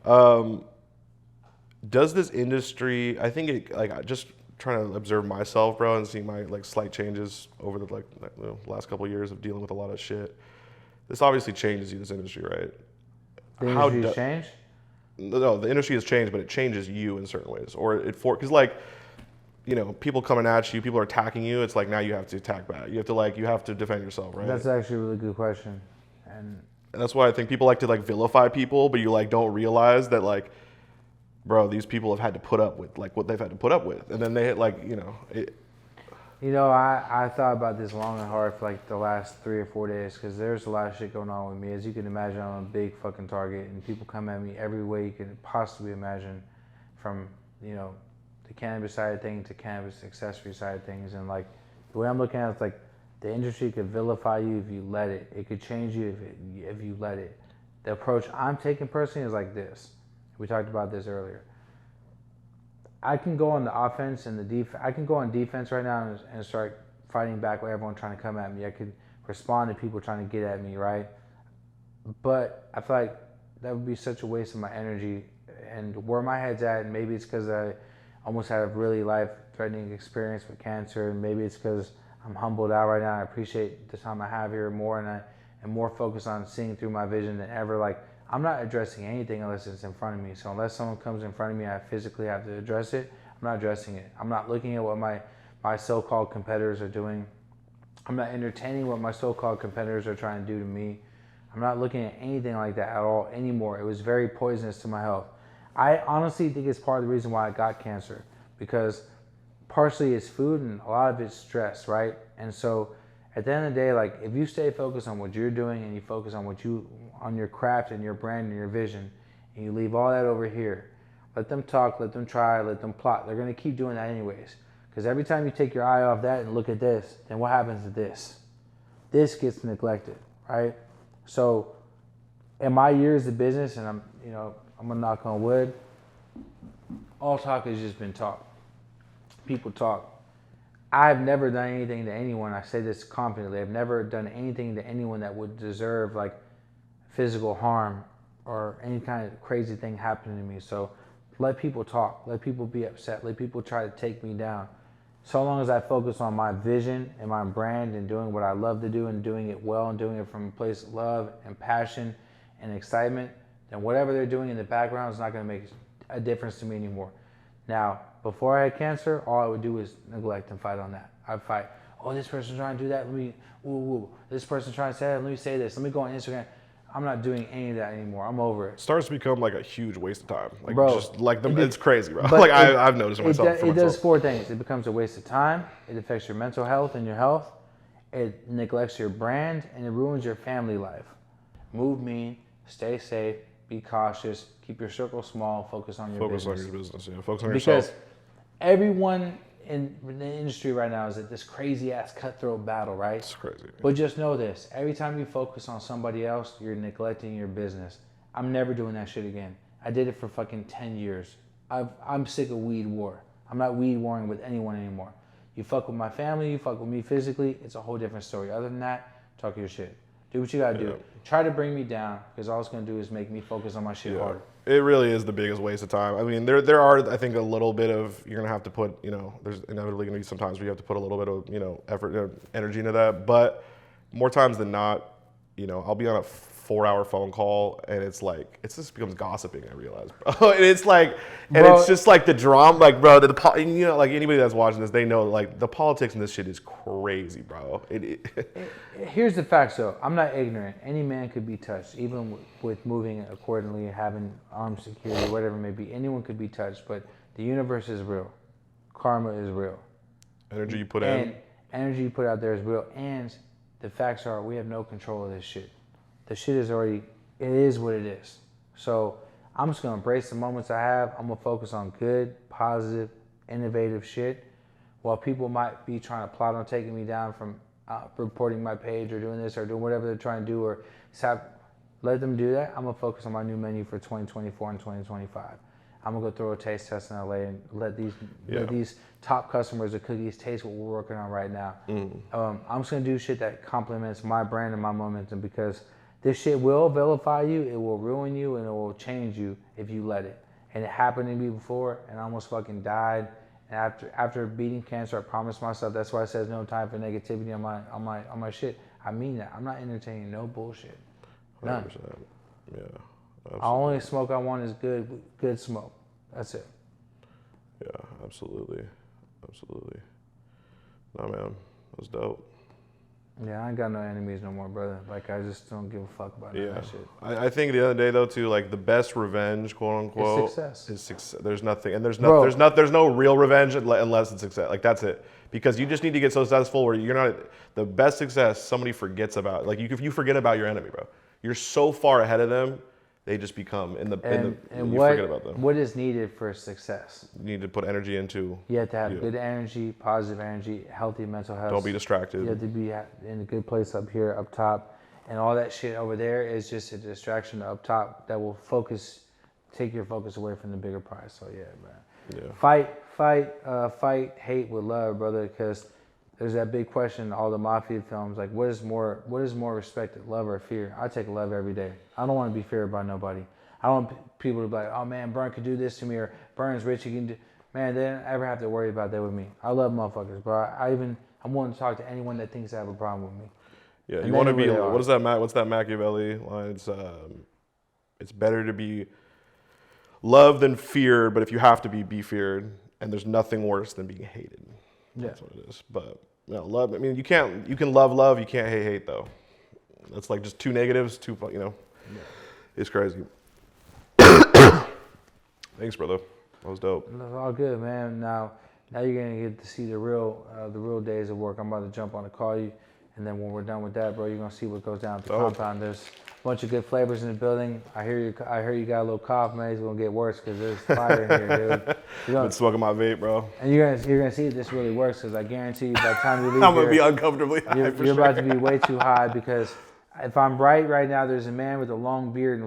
Um, does this industry? I think it like just trying to observe myself, bro, and see my like slight changes over the last couple of years of dealing with a lot of shit. This obviously changes you, this industry, right? The How industry has do, changed. no, the industry has changed, but it changes you in certain ways, or it for because like people coming at you, people are attacking you. It's like now you have to attack back. You have to defend yourself, right? That's actually a really good question, and And that's why I think people like to like vilify people, but you like don't realize that like, bro, these people have had to put up with like what they've had to put up with, and then they hit like it. I thought about this long and hard for like the last 3 or 4 days because there's a lot of shit going on with me. As you can imagine, I'm a big fucking target, and people come at me every way you can possibly imagine, from the cannabis side of things to cannabis accessory side of things, and like the way I'm looking at it, it's like the industry could vilify you if you let it. It could change you if you let it. The approach I'm taking personally is like this. We talked about this earlier. I can go on the offense and the defense. I can go on defense right now and start fighting back with everyone trying to come at me. I could respond to people trying to get at me, right? But I feel like that would be such a waste of my energy. And where my head's at, and maybe it's because I almost had a really life-threatening experience with cancer, and maybe it's because I'm humbled out right now. I appreciate the time I have here more, and I am more focused on seeing through my vision than ever. Like, I'm not addressing anything unless it's in front of me. So unless someone comes in front of me, I physically have to address it. I'm not addressing it. I'm not looking at what my so-called competitors are doing. I'm not entertaining what my so-called competitors are trying to do to me. I'm not looking at anything like that at all anymore. It was very poisonous to my health. I honestly think it's part of the reason why I got cancer, because partially it's food and a lot of it's stress, right? And so at the end of the day, like if you stay focused on what you're doing and you focus on your craft and your brand and your vision, and you leave all that over here, let them talk, let them try, let them plot. They're gonna keep doing that anyways. Because every time you take your eye off that and look at this, then what happens to this? This gets neglected, right? So in my years of business, and I'm gonna knock on wood, all talk has just been talk. People talk. I've never done anything to anyone, I say this confidently, I've never done anything to anyone that would deserve like physical harm or any kind of crazy thing happening to me. So let people talk, let people be upset, let people try to take me down. So long as I focus on my vision and my brand and doing what I love to do and doing it well and doing it from a place of love and passion and excitement, then whatever they're doing in the background is not going to make a difference to me anymore. Now, before I had cancer, all I would do is neglect and fight on that. I'd fight, oh, this person's trying to do that, let me, this person's trying to say that, let me say this, let me go on Instagram. I'm not doing any of that anymore. I'm over it. Starts to become like a huge waste of time. Like bro, just like it's crazy, bro. Like I've noticed it myself. It does four things. It becomes a waste of time. It affects your mental health and your health. It neglects your brand, and it ruins your family life. Move mean, stay safe, be cautious, keep your circle small, focus on your business. Focus on your business, yeah. Focus on yourself. Because everyone in the industry right now is at this crazy ass cutthroat battle, right? It's crazy. But just know this, every time you focus on somebody else, you're neglecting your business. I'm never doing that shit again. I did it for fucking 10 years. I'm sick of weed war. I'm not weed warring with anyone anymore. You fuck with my family, you fuck with me physically, it's a whole different story. Other than that, talk your shit. Do what you gotta do. Try to bring me down, because all it's gonna do is make me focus on my shit harder. It really is the biggest waste of time. I mean, there are, I think, a little bit of, you're going to have to put, there's inevitably going to be some times where you have to put a little bit of, effort, energy into that. But more times than not, I'll be on a 4-hour phone call and it's like, it just becomes gossiping, I realize, bro. And it's like, and bro, it's just like the drama, like, bro, like anybody that's watching this, they know, like, the politics in this shit is crazy, bro. Here's the facts, though. I'm not ignorant. Any man could be touched, even with moving accordingly, having armed security, whatever it may be. Anyone could be touched, but the universe is real. Karma is real. Energy you put in. Energy you put out there is real. And the facts are, we have no control of this shit. The shit is already, it is what it is. So I'm just gonna embrace the moments I have. I'm gonna focus on good, positive, innovative shit. While people might be trying to plot on taking me down from reporting my page or doing this or doing whatever they're trying to do, or let them do that. I'm gonna focus on my new menu for 2024 and 2025. I'm gonna go throw a taste test in LA and let these top customers of cookies taste what we're working on right now. I'm just gonna do shit that complements my brand and my momentum, because This shit will vilify you, it will ruin you, and it will change you if you let it. And it happened to me before, and I almost fucking died. And after beating cancer, I promised myself. That's why it says no time for negativity on my shit. I mean that. I'm not entertaining no bullshit. None. 100%. Yeah. The only smoke I want is good smoke. That's it. Yeah, absolutely. Nah, man, that's dope. Yeah, I ain't got no enemies no more, brother. Like, I just don't give a fuck about none of that shit. I think the other day though too, like the best revenge, quote unquote, Is success. There's nothing, and there's Bro. no real revenge unless it's success. Like that's it, because you just need to get so successful where you're not the best success. Somebody forgets about. Like if you forget about your enemy, bro, you're so far ahead of them. They just become And you forget about them. what is needed for success? You need to put energy into. You have to have good energy, positive energy, healthy mental health. Don't be distracted. You have to be in a good place up here, up top. And all that shit over there is just a distraction up top that will take your focus away from the bigger prize. So yeah, man. Yeah. Fight hate with love, brother, because there's that big question in all the mafia films, like what is more respected, love or fear? I take love every day. I don't want to be feared by nobody. I don't want people to be like, oh man, Bern could do this to me, or Bern's rich, he can do. Man, they don't ever have to worry about that with me. I love motherfuckers, bro. I'm willing to talk to anyone that thinks they have a problem with me. Yeah, you want to be. What is that? What's that Machiavelli line? It's better to be loved than feared, but if you have to be feared. And there's nothing worse than being hated. Yeah. That's what it is. But love. I mean, you can love. You can't hate though. That's like just two negatives. Yeah. It's crazy. Thanks, brother. That was dope. That's all good, man. Now you're gonna get to see the real days of work. I'm about to jump on to call you, and then when we're done with that, bro, you're gonna see what goes down at the compound. There's a bunch of good flavors in the building. I hear you got a little cough, man. It's gonna get worse because there's fire in here, dude. Been smoking my vape, bro. And you're gonna see if this really works, because I guarantee you by the time you leave I'm gonna be uncomfortably high. You're about to be way too high, because if I'm right now, there's a man with a long beard and